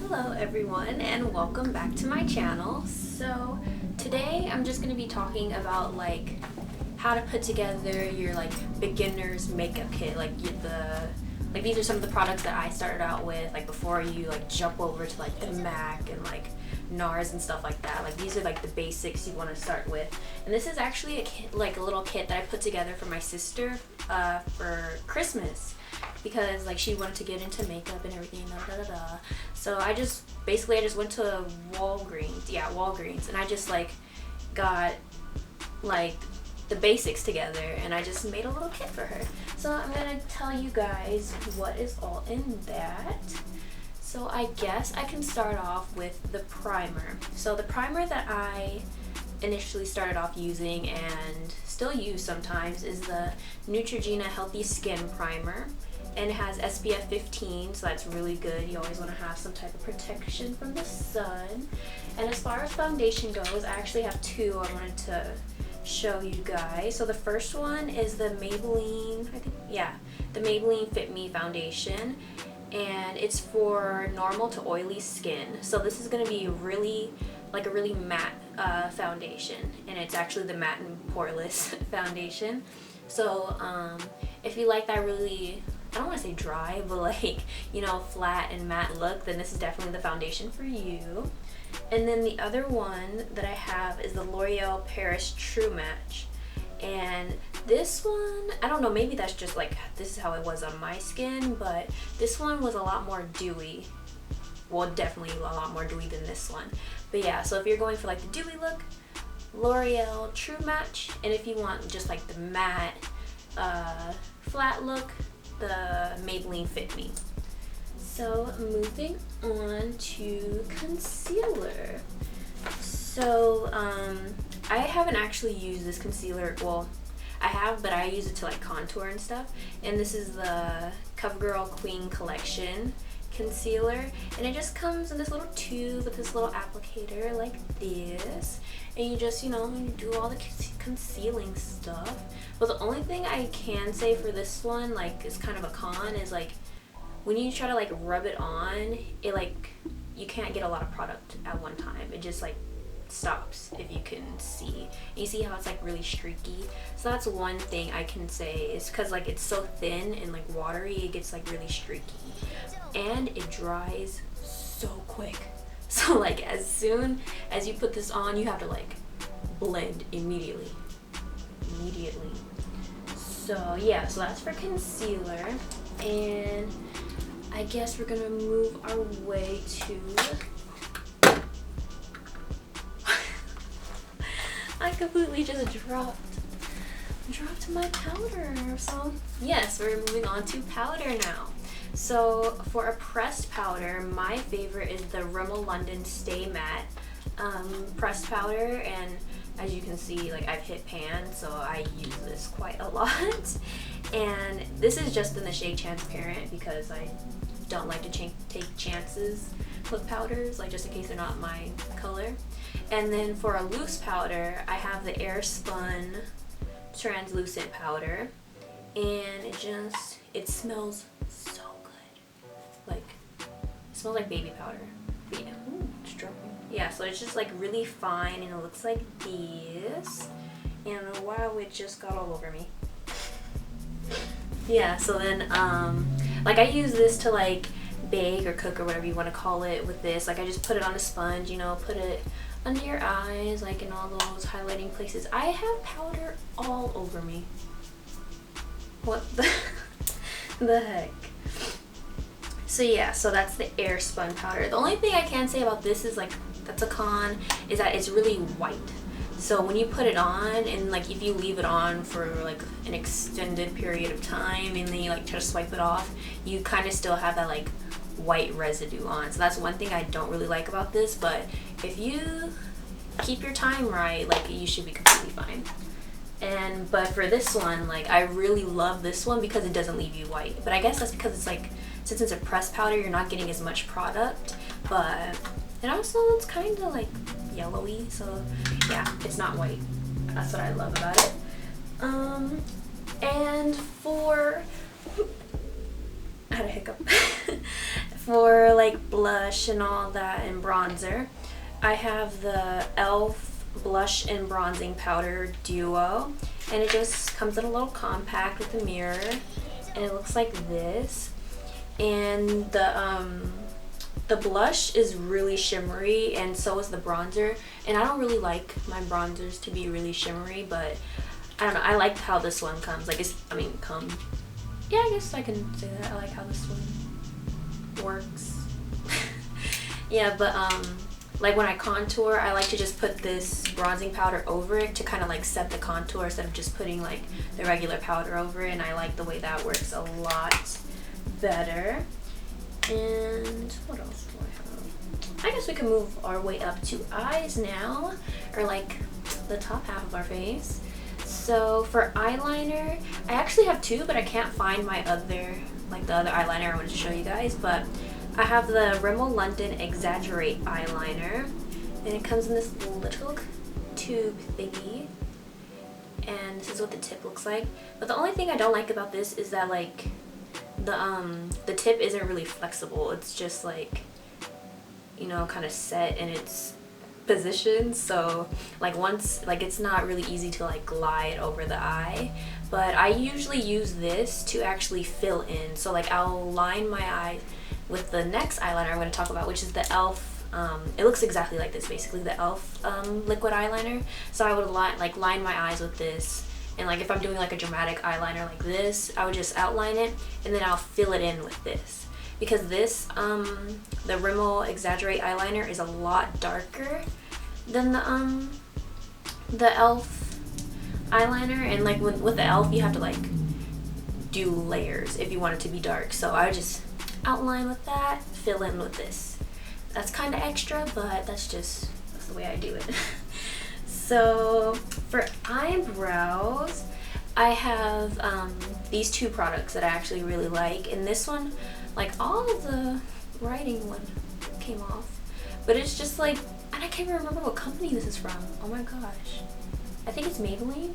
Hello everyone and welcome back to my channel. So today I'm just going to be talking about how to put together your beginner's makeup kit. These are some of the products that I started out with before you jump over to the MAC and NARS and stuff like that. These are the basics you want to start with. And this is actually a kit, a little kit that I put together for my sister for Christmas, because she wanted to get into makeup and everything. So I just went to Walgreens, and I just got the basics together, and I just made a little kit for her. So I'm gonna tell you guys what is all in that. So I guess I can start off with the primer. So the primer that I initially started off using and still use sometimes is the Neutrogena Healthy Skin Primer, and it has SPF 15, so that's really good. You always want to have some type of protection from the sun. And as far as foundation goes, I actually have two I wanted to show you guys. So the first one is the Maybelline, the Maybelline Fit Me foundation, and it's for normal to oily skin. So this is going to be a really matte foundation, and it's actually the matte and poreless foundation. So if you like that really, I don't want to say dry, but flat and matte look, then this is definitely the foundation for you. And then the other one that I have is the L'Oreal Paris True Match. And this one, I don't know, maybe that's just this is how it was on my skin, but this one was a lot more dewy. Well, definitely a lot more dewy than this one. But yeah, so if you're going for the dewy look, L'Oreal True Match. And if you want just the matte, flat look, the Maybelline Fit Me. So moving on to concealer. So I haven't actually used this concealer. Well, I have, but I use it to contour and stuff. And this is the CoverGirl Queen Collection concealer, and it just comes in this little tube with this little applicator like this, and you just you do all the concealing stuff. But the only thing I can say for this one is kind of a con is when you try to rub it on, it you can't get a lot of product at one time. It just stops, if you can see. And you see how it's really streaky. So that's one thing I can say, is because it's so thin and watery, it gets really streaky, and it dries so quick. So as soon as you put this on, you have to blend immediately. So yeah, so that's for concealer. And I guess we're gonna move our way to I completely just dropped my powder. So yes, we're moving on to powder now. So for a pressed powder, my favorite is the Rimmel London Stay Matte pressed powder, and as you can see, I've hit pan, so I use this quite a lot. And this is just in the shade Transparent, because I don't like to take chances with powders, just in case they're not my color. And then for a loose powder, I have the Airspun translucent powder, and it smells so good. It smells like baby powder. But yeah, it's dropping. Yeah, so it's just really fine, and it looks like this. And wow, it just got all over me. Yeah, so then I use this to bake or cook or whatever you want to call it with this. I just put it on a sponge, put it under your eyes, in all those highlighting places. I have powder all over me. What the heck? So yeah, so that's the Airspun powder. The only thing I can say about this is that's a con, is that it's really white. So when you put it on, and if you leave it on for an extended period of time, and then you try to swipe it off, you kind of still have that white residue on. So that's one thing I don't really like about this, but if you keep your time right, you should be completely fine. But for this one, I really love this one because it doesn't leave you white. But I guess that's because it's since it's a pressed powder, you're not getting as much product, but it also, it's kind of yellowy, so yeah, it's not white. That's what I love about it. And for I had a hiccup. for like blush and all that and bronzer, I have the e.l.f. Blush and Bronzing Powder Duo, and it just comes in a little compact with a mirror, and it looks like this. And the blush is really shimmery, and so is the bronzer. And I don't really like my bronzers to be really shimmery, but I don't know, I like how this one comes. Like yeah, I guess I can say that. I like how this one works. Yeah, but like when I contour, I like to just put this bronzing powder over it to kind of like set the contour instead of just putting like the regular powder over it, and I like the way that works a lot better. And what else do I have? I guess we can move our way up to eyes now, or like the top half of our face. So for eyeliner, I actually have two, but I can't find my other, like the other eyeliner I wanted to show you guys. But I have the Rimmel London Exaggerate eyeliner, and it comes in this little tube thingy, and this is what the tip looks like. But the only thing I don't like about this is that like the tip isn't really flexible. It's just like, you know, kind of set in its position, so like once, like it's not really easy to like glide over the eye. But I usually use this to actually fill in, so like I'll line my eye with the next eyeliner I'm going to talk about, which is the e.l.f. It looks exactly like this, basically, the e.l.f. Liquid eyeliner. So I would line my eyes with this, and like if I'm doing like a dramatic eyeliner like this, I would just outline it and then I'll fill it in with this. Because this, the Rimmel Exaggerate eyeliner is a lot darker than the e.l.f. eyeliner, and like with the e.l.f. you have to like do layers if you want it to be dark. So I would just outline with that, fill in with this. That's kind of extra, but that's the way I do it. So for eyebrows, I have these two products that I actually really like, and this one, like all of the writing one came off, but it's just like, and I can't even remember what company this is from. Oh my gosh, I think it's Maybelline.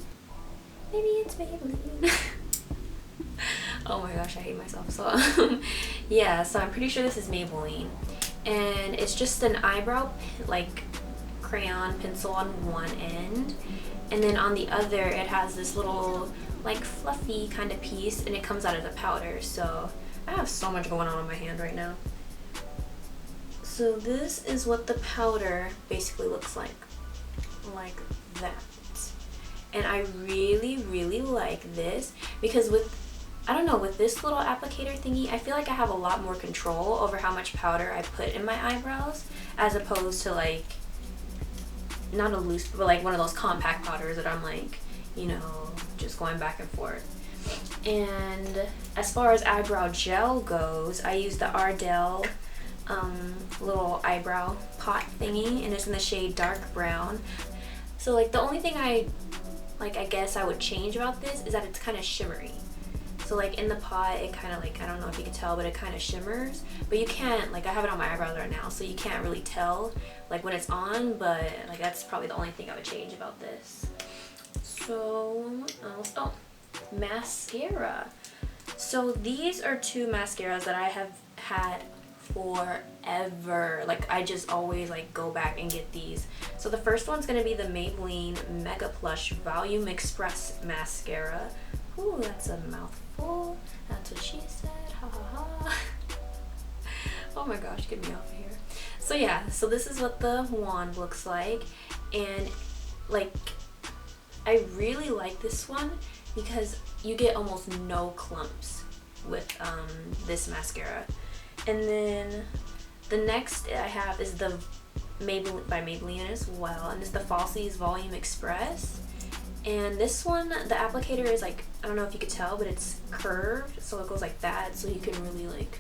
Maybe it's Maybelline. Oh my gosh, I hate myself. So yeah, so I'm pretty sure this is Maybelline, and it's just an eyebrow like crayon pencil on one end, and then on the other it has this little like fluffy kind of piece, and it comes out of the powder. So I have so much going on my hand right now. So this is what the powder basically looks like that. And I really like this because with this little applicator thingy, I feel like I have a lot more control over how much powder I put in my eyebrows, as opposed to like, not a loose, but like one of those compact powders that I'm like, you know, just going back and forth. And as far as eyebrow gel goes, I use the Ardell little eyebrow pot thingy, and it's in the shade dark brown. So like the only thing I guess I would change about this is that it's kind of shimmery. So like in the pot, it kind of like, I don't know if you can tell, but it kind of shimmers. But you can't, like I have it on my eyebrows right now, so you can't really tell like when it's on, but like that's probably the only thing I would change about this. So what else? Oh, mascara. So these are two mascaras that I have had forever. Like I just always like go back and get these. So the first one's gonna be the Maybelline Mega Plush Volume Express Mascara. Ooh, that's a mouthful. That's what she said. Ha ha ha. Oh my gosh, get me off of here. So yeah, so this is what the wand looks like, and like I really like this one because you get almost no clumps with this mascara. And then the next I have is the Maybelline by Maybelline as well, and it's the Falsies Volume Express. And this one, the applicator is like, I don't know if you could tell, but it's curved, so it goes like that, so you can really like,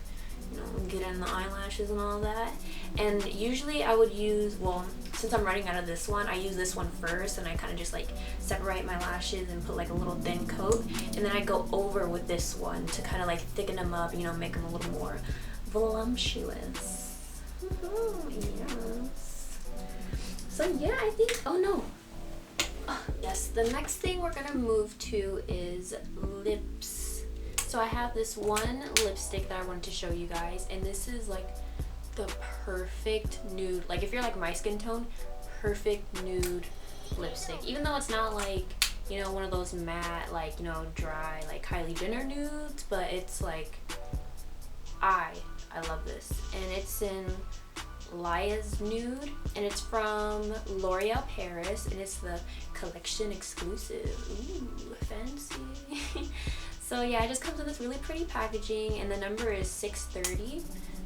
you know, get in the eyelashes and all that. And usually I would use, well, since I'm running out of this one, I use this one first, and I kind of just like separate my lashes and put like a little thin coat, and then I go over with this one to kind of like thicken them up, you know, make them a little more voluptuous. Yes. So yeah, I think, oh no. Yes, the next thing we're gonna move to is lips. So I have this one lipstick that I wanted to show you guys, and this is like the perfect nude, like if you're like my skin tone, perfect nude lipstick. Even though it's not like, you know, one of those matte, like, you know, dry, like Kylie Jenner nudes, but it's like, I love this. And it's in Lia's Nude, and it's from L'Oreal Paris, and it's the collection exclusive. Ooh, fancy. So yeah, it just comes in this really pretty packaging, and the number is 630.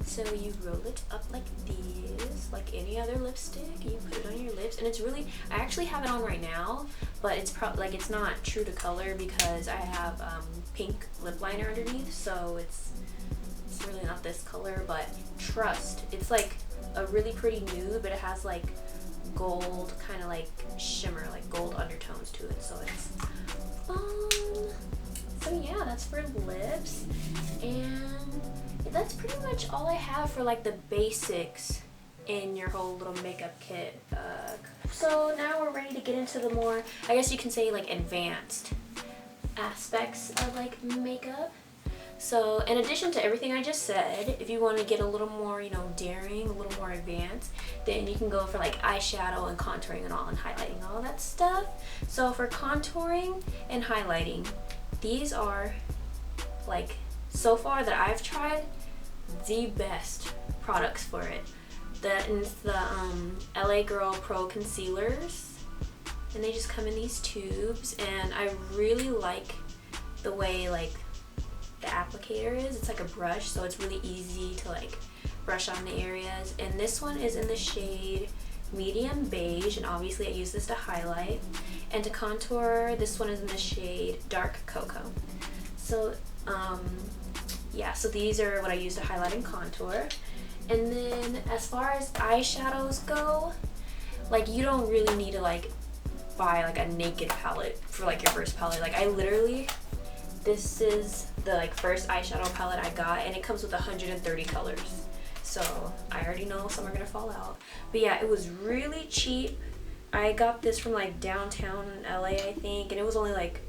So you roll it up like this, like any other lipstick. You put it on your lips, and it's really, I actually have it on right now, but it's like it's not true to color because I have pink lip liner underneath, so it's really not this color. But trust, it's like a really pretty nude, but it has like gold kind of like shimmer, like gold undertones to it, so it's fun. So yeah, that's for lips, and that's pretty much all I have for like the basics in your whole little makeup kit. So now we're ready to get into the more, I guess you can say, like advanced aspects of like makeup. So in addition to everything I just said, if you want to get a little more, you know, daring, a little more advanced, then you can go for like eyeshadow and contouring and all, and highlighting, all that stuff. So for contouring and highlighting, these are like, so far that I've tried, the best products for it. It's the LA Girl Pro Concealers, and they just come in these tubes, and I really like the way like the applicator is. It's like a brush, so it's really easy to like brush on the areas. And this one is in the shade medium beige, and obviously I use this to highlight. And to contour, this one is in the shade dark cocoa. So yeah, so these are what I use to highlight and contour. And then as far as eyeshadows go, like you don't really need to like buy like a naked palette for like your first palette. Like I literally, this is the like first eyeshadow palette I got, and it comes with 130 colors. So I already know some are gonna fall out. But yeah, it was really cheap. I got this from like downtown LA, I think, and it was only like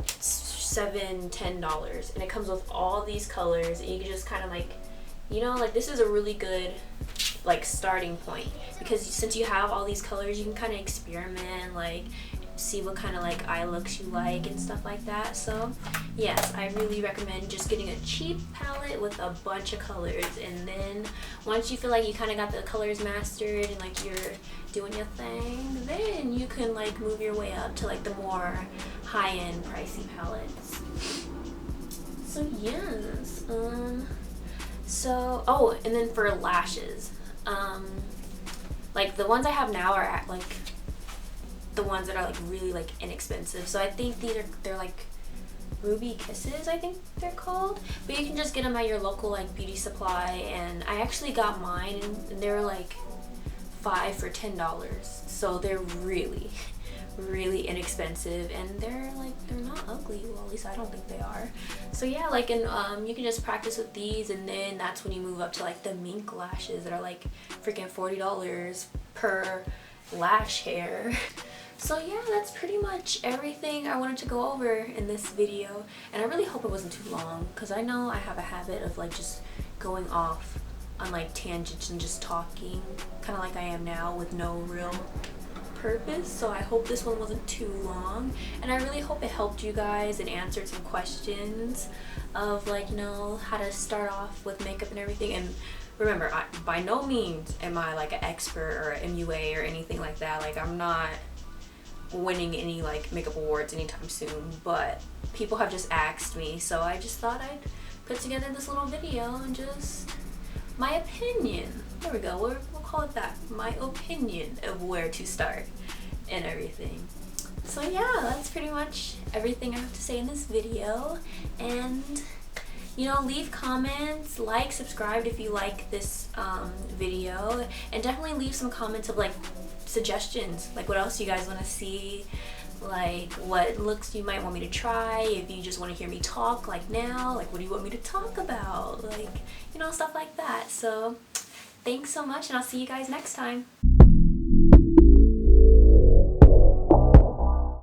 $7-10, and it comes with all these colors, and you can just kind of like, you know, like this is a really good like starting point, because since you have all these colors, you can kind of experiment, like see what kind of like eye looks you like and stuff like that. So yes, I really recommend just getting a cheap palette with a bunch of colors, and then once you feel like you kind of got the colors mastered and like you're doing your thing, then you can like move your way up to like the more high-end pricey palettes. So yes, so oh, and then for lashes, like the ones I have now are at like the ones that are like really like inexpensive. So I think they're like Ruby Kisses, I think they're called, but you can just get them at your local like beauty supply. And I actually got mine, and they were like 5 for $10, so they're really really inexpensive, and they're not ugly. Well, at least I don't think they are. So yeah, like, and you can just practice with these, and then that's when you move up to like the mink lashes that are like freaking $40 per lash hair. So yeah, that's pretty much everything I wanted to go over in this video, and I really hope it wasn't too long, because I know I have a habit of like just going off on like tangents and just talking, kind of like I am now, with no real purpose. So I hope this one wasn't too long, and I really hope it helped you guys and answered some questions of like, you know, how to start off with makeup and everything. And remember, by no means am I like an expert or an MUA or anything like that. Like, I'm not winning any like makeup awards anytime soon, but people have just asked me, so I just thought I'd put together this little video and just my opinion. There we go, we'll call it that, my opinion of where to start and everything. So yeah, that's pretty much everything I have to say in this video. And you know, leave comments, like, subscribe if you like this video, and definitely leave some comments of like suggestions, like what else you guys want to see, like what looks you might want me to try, if you just want to hear me talk like now, like what do you want me to talk about, like, you know, stuff like that. So thanks so much, and I'll see you guys next time.